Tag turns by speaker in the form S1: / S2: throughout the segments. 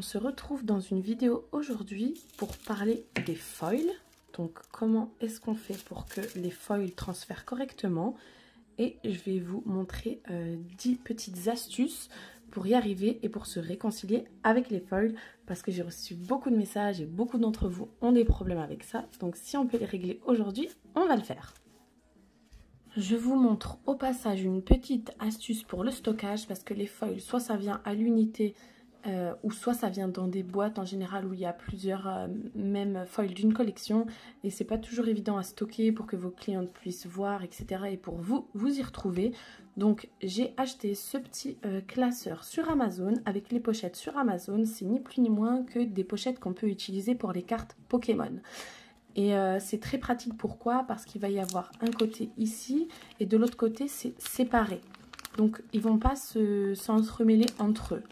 S1: se retrouve dans une vidéo aujourd'hui pour parler des foils. Donc comment est-ce qu'on fait pour que les foils transfèrent correctement. Et je vais vous montrer 10 petites astuces pour y arriver et pour se réconcilier avec les foils. Parce que j'ai reçu beaucoup de messages et beaucoup d'entre vous ont des problèmes avec ça. Donc si on peut les régler aujourd'hui, on va le faire. Je vous montre au passage une petite astuce pour le stockage parce que les foils, soit ça vient à l'unité ou soit ça vient dans des boîtes en général où il y a plusieurs mêmes foils d'une collection et c'est pas toujours évident à stocker pour que vos clients puissent voir, etc. et pour vous y retrouver. Donc j'ai acheté ce petit classeur sur Amazon avec les pochettes sur Amazon. C'est ni plus ni moins que des pochettes qu'on peut utiliser pour les cartes Pokémon. Et c'est très pratique, pourquoi? Parce qu'il va y avoir un côté ici et de l'autre côté c'est séparé. Donc ils vont pas s'entremêler entre eux.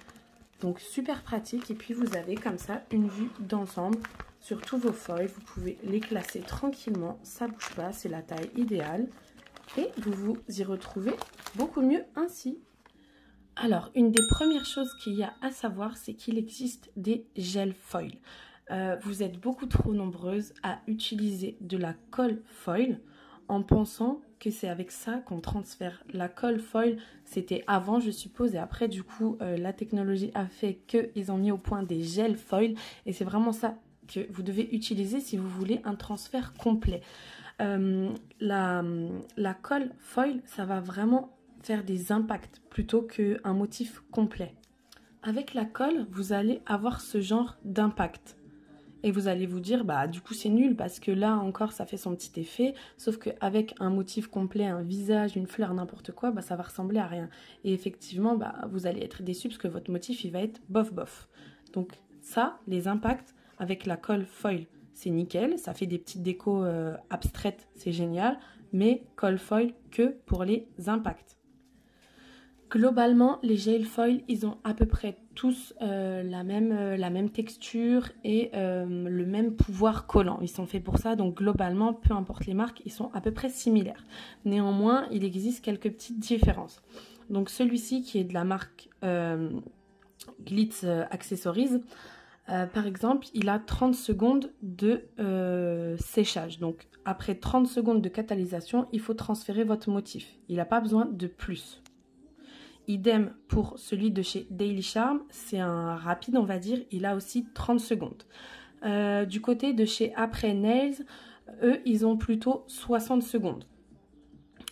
S1: Donc super pratique, et puis vous avez comme ça une vue d'ensemble sur tous vos foils. Vous pouvez les classer tranquillement, ça bouge pas, c'est la taille idéale. Et vous vous y retrouvez beaucoup mieux ainsi. Alors une des premières choses qu'il y a à savoir, c'est qu'il existe des gel foils. Vous êtes beaucoup trop nombreuses à utiliser de la colle foil en pensant que c'est avec ça qu'on transfère. La colle foil, c'était avant je suppose, et après du coup la technologie a fait qu'ils ont mis au point des gel foil et c'est vraiment ça que vous devez utiliser si vous voulez un transfert complet. La colle foil, ça va vraiment faire des impacts plutôt qu'un motif complet. Avec la colle, vous allez avoir ce genre d'impact. Et vous allez vous dire, bah du coup c'est nul parce que là encore ça fait son petit effet. Sauf qu'avec un motif complet, un visage, une fleur, n'importe quoi, bah ça va ressembler à rien. Et effectivement, bah vous allez être déçu parce que votre motif il va être bof bof. Donc ça, les impacts avec la colle foil, c'est nickel. Ça fait des petites décos abstraites, c'est génial. Mais colle foil que pour les impacts. Globalement, les gel foil, ils ont à peu près tous la même texture et le même pouvoir collant. Ils sont faits pour ça, donc globalement, peu importe les marques, ils sont à peu près similaires. Néanmoins, il existe quelques petites différences. Donc celui-ci qui est de la marque Glitz Accessories, par exemple, il a 30 secondes de séchage. Donc après 30 secondes de catalysation, il faut transférer votre motif. Il n'a pas besoin de plus. Idem pour celui de chez Daily Charm, c'est un rapide on va dire, il a aussi 30 secondes. Du côté de chez Après Nails, eux ils ont plutôt 60 secondes.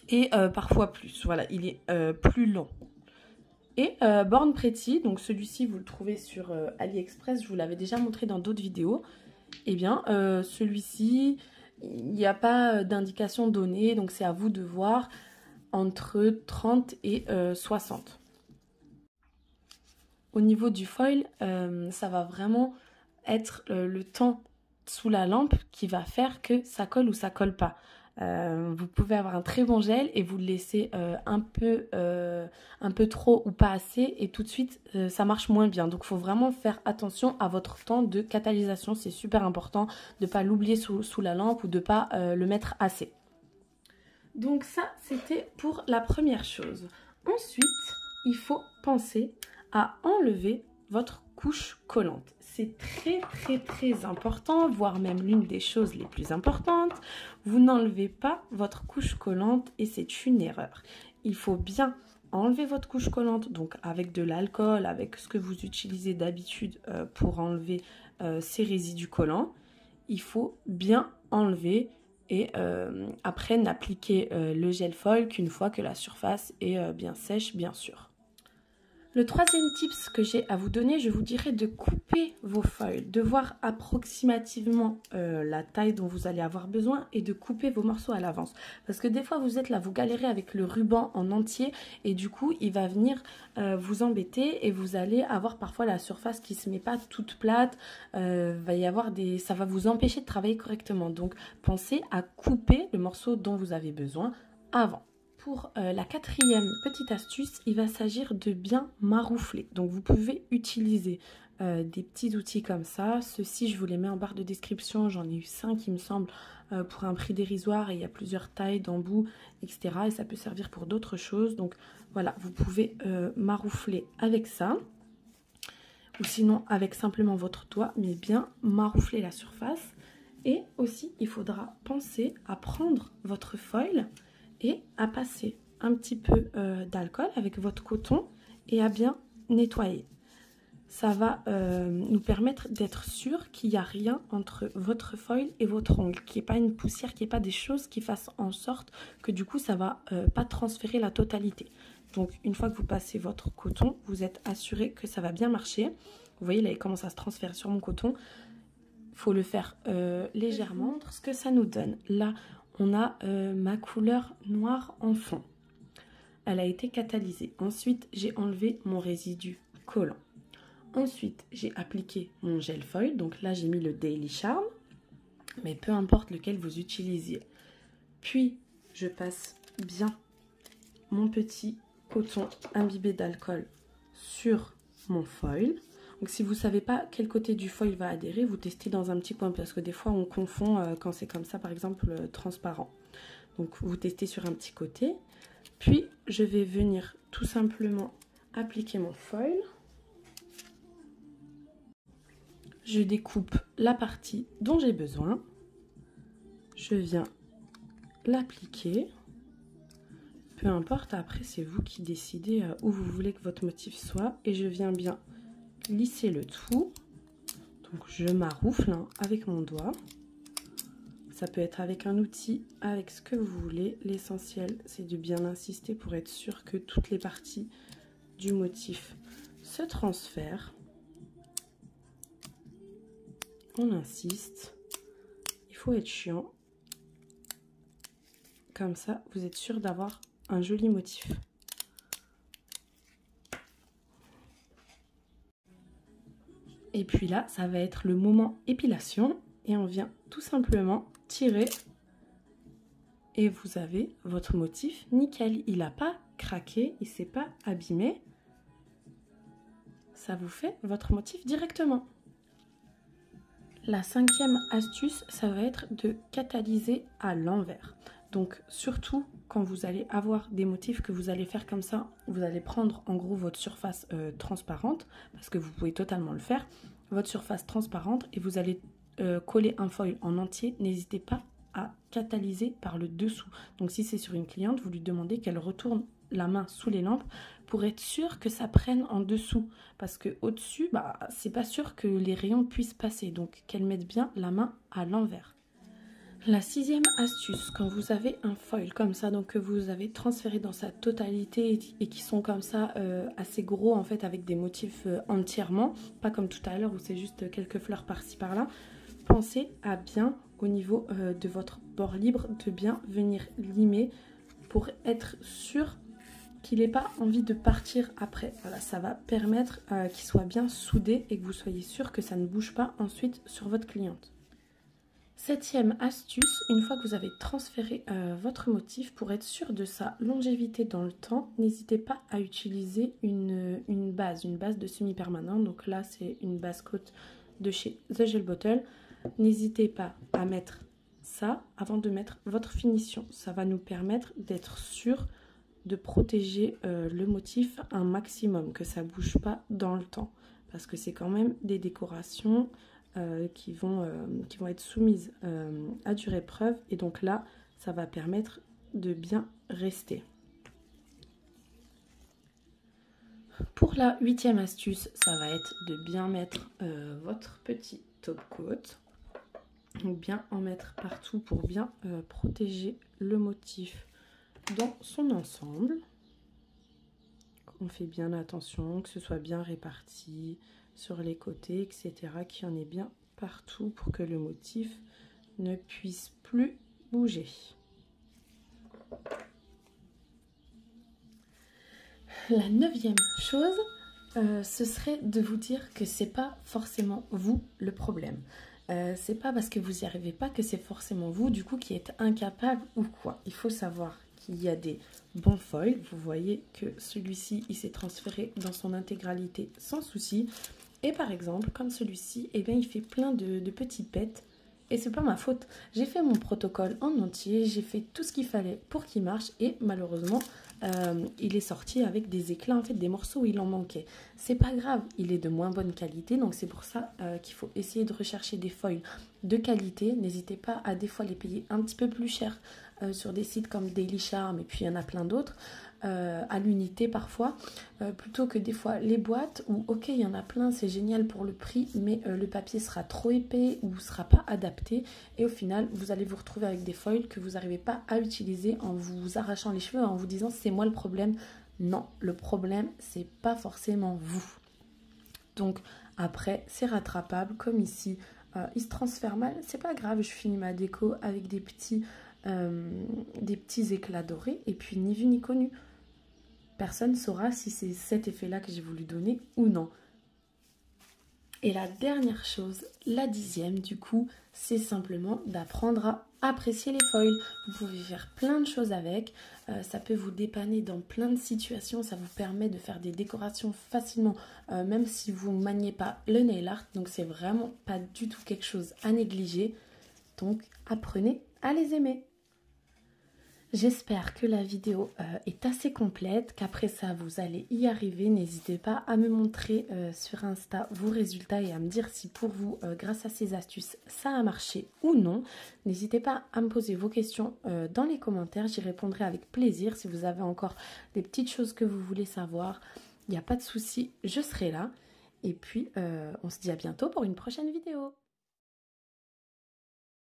S1: Et parfois plus, voilà, il est plus long. Et Born Pretty, donc celui-ci vous le trouvez sur AliExpress, je vous l'avais déjà montré dans d'autres vidéos. Et bien celui-ci, il n'y a pas d'indication donnée, donc c'est à vous de voir. Entre 30 et 60. Au niveau du foil, ça va vraiment être le temps sous la lampe qui va faire que ça colle ou ça colle pas. Vous pouvez avoir un très bon gel et vous le laissez un peu trop ou pas assez et tout de suite ça marche moins bien. Donc il faut vraiment faire attention à votre temps de catalysation. C'est super important de ne pas l'oublier sous la lampe ou de ne pas le mettre assez. Donc ça, c'était pour la première chose. Ensuite, il faut penser à enlever votre couche collante. C'est très important, voire même l'une des choses les plus importantes. Vous n'enlevez pas votre couche collante et c'est une erreur. Il faut bien enlever votre couche collante, donc avec de l'alcool, avec ce que vous utilisez d'habitude pour enlever ces résidus collants. Il faut bien enlever. Et après n'appliquer le gel foil qu'une fois que la surface est bien sèche, bien sûr. Le troisième tips que j'ai à vous donner, je vous dirais de couper vos foils, de voir approximativement la taille dont vous allez avoir besoin et de couper vos morceaux à l'avance. Parce que des fois vous êtes là, vous galérez avec le ruban en entier et du coup il va venir vous embêter et vous allez avoir parfois la surface qui ne se met pas toute plate, va y avoir ça va vous empêcher de travailler correctement. Donc pensez à couper le morceau dont vous avez besoin avant. Pour la quatrième petite astuce, il va s'agir de bien maroufler. Donc vous pouvez utiliser des petits outils comme ça. Ceux-ci, je vous les mets en barre de description. J'en ai eu 5, il me semble, pour un prix dérisoire. Et il y a plusieurs tailles d'embouts, etc. Et ça peut servir pour d'autres choses. Donc voilà, vous pouvez maroufler avec ça. ou sinon avec simplement votre doigt, mais bien maroufler la surface. Et aussi, il faudra penser à prendre votre foil et à passer un petit peu d'alcool avec votre coton et à bien nettoyer. Ça va nous permettre d'être sûr qu'il n'y a rien entre votre foil et votre ongle, qu'il n'y ait pas une poussière, qu'il n'y ait pas des choses qui fassent en sorte que du coup ça ne va pas transférer la totalité. Donc une fois que vous passez votre coton, vous êtes assuré que ça va bien marcher. Vous voyez là il commence à se transférer sur mon coton. Il faut le faire légèrement. Ce que ça nous donne, là on a ma couleur noire en fond. Elle a été catalysée. Ensuite j'ai enlevé mon résidu collant. Ensuite, j'ai appliqué mon gel foil. Donc là, j'ai mis le Daily Charm. Mais peu importe lequel vous utilisiez. Puis, je passe bien mon petit coton imbibé d'alcool sur mon foil. Donc si vous ne savez pas quel côté du foil va adhérer, vous testez dans un petit coin. Parce que des fois, on confond quand c'est comme ça, par exemple, transparent. Donc, vous testez sur un petit côté. Puis, je vais venir tout simplement appliquer mon foil. Je découpe la partie dont j'ai besoin. Je viens l'appliquer. Peu importe, après c'est vous qui décidez où vous voulez que votre motif soit. Et je viens bien lisser le tout. Donc je maroufle avec mon doigt. Ça peut être avec un outil, avec ce que vous voulez. L'essentiel, c'est de bien insister pour être sûr que toutes les parties du motif se transfèrent. On insiste, il faut être chiant, comme ça vous êtes sûr d'avoir un joli motif. Et puis là, ça va être le moment épilation et on vient tout simplement tirer et vous avez votre motif nickel. Il n'a pas craqué, il ne s'est pas abîmé. Ça vous fait votre motif directement. La cinquième astuce, ça va être de catalyser à l'envers. Donc surtout quand vous allez avoir des motifs que vous allez faire comme ça, vous allez prendre en gros votre surface transparente, parce que vous pouvez totalement le faire, votre surface transparente et vous allez coller un foil en entier. N'hésitez pas à catalyser par le dessous. Donc si c'est sur une cliente, vous lui demandez qu'elle retourne la main sous les lampes pour être sûr que ça prenne en dessous, parce que au dessus c'est pas sûr que les rayons puissent passer, donc qu'elle mette bien la main à l'envers. La sixième astuce, quand vous avez un foil comme ça, donc que vous avez transféré dans sa totalité et qui sont comme ça assez gros en fait, avec des motifs entièrement, pas comme tout à l'heure où c'est juste quelques fleurs par-ci par-là, pensez à bien au niveau de votre bord libre de bien venir limer pour être sûr qu'il n'ait pas envie de partir après. Voilà, ça va permettre qu'il soit bien soudé et que vous soyez sûr que ça ne bouge pas ensuite sur votre cliente. Septième astuce, une fois que vous avez transféré votre motif, pour être sûr de sa longévité dans le temps, n'hésitez pas à utiliser une base de semi-permanent. Donc là, c'est une base coat de chez The Gel Bottle. N'hésitez pas à mettre ça avant de mettre votre finition. Ça va nous permettre d'être sûr de protéger le motif un maximum, que ça ne bouge pas dans le temps. Parce que c'est quand même des décorations qui vont être soumises à dure épreuve. Et donc là, ça va permettre de bien rester. Pour la huitième astuce, ça va être de bien mettre votre petit top coat. Donc bien en mettre partout pour bien protéger le motif dans son ensemble. On fait bien attention que ce soit bien réparti sur les côtés, etc. Qu'il y en ait bien partout pour que le motif ne puisse plus bouger. La neuvième chose, ce serait de vous dire que c'est pas forcément vous le problème. C'est pas parce que vous n'y arrivez pas que c'est forcément vous du coup qui êtes incapable ou quoi. Il faut savoir qu'il y a des bons foils. Vous voyez que celui-ci il s'est transféré dans son intégralité sans souci. Et par exemple comme celui-ci, eh bien, il fait plein de petits pets. Et c'est pas ma faute. J'ai fait mon protocole en entier, j'ai fait tout ce qu'il fallait pour qu'il marche et malheureusement il est sorti avec des éclats, en fait des morceaux où il en manquait. C'est pas grave, il est de moins bonne qualité, donc c'est pour ça qu'il faut essayer de rechercher des foils de qualité. N'hésitez pas à des fois les payer un petit peu plus cher sur des sites comme Daily Charm, et puis il y en a plein d'autres, à l'unité parfois, plutôt que des fois les boîtes où ok il y en a plein, c'est génial pour le prix, mais le papier sera trop épais ou sera pas adapté, et au final vous allez vous retrouver avec des foils que vous n'arrivez pas à utiliser en vous arrachant les cheveux, en vous disant c'est moi le problème. Non, le problème c'est pas forcément vous. Donc après c'est rattrapable, comme ici il se transfère mal, c'est pas grave, je finis ma déco avec des petits éclats dorés, et puis ni vu ni connu. Personne ne saura si c'est cet effet-là que j'ai voulu donner ou non. Et la dernière chose, la 10e du coup, c'est simplement d'apprendre à apprécier les foils. Vous pouvez faire plein de choses avec, ça peut vous dépanner dans plein de situations, ça vous permet de faire des décorations facilement, même si vous ne maniez pas le nail art, donc c'est vraiment pas du tout quelque chose à négliger. Donc apprenez à les aimer. J'espère que la vidéo est assez complète, qu'après ça vous allez y arriver. N'hésitez pas à me montrer sur Insta vos résultats et à me dire si pour vous, grâce à ces astuces, ça a marché ou non. N'hésitez pas à me poser vos questions dans les commentaires, j'y répondrai avec plaisir. Si vous avez encore des petites choses que vous voulez savoir, il n'y a pas de souci, je serai là. Et puis on se dit à bientôt pour une prochaine vidéo.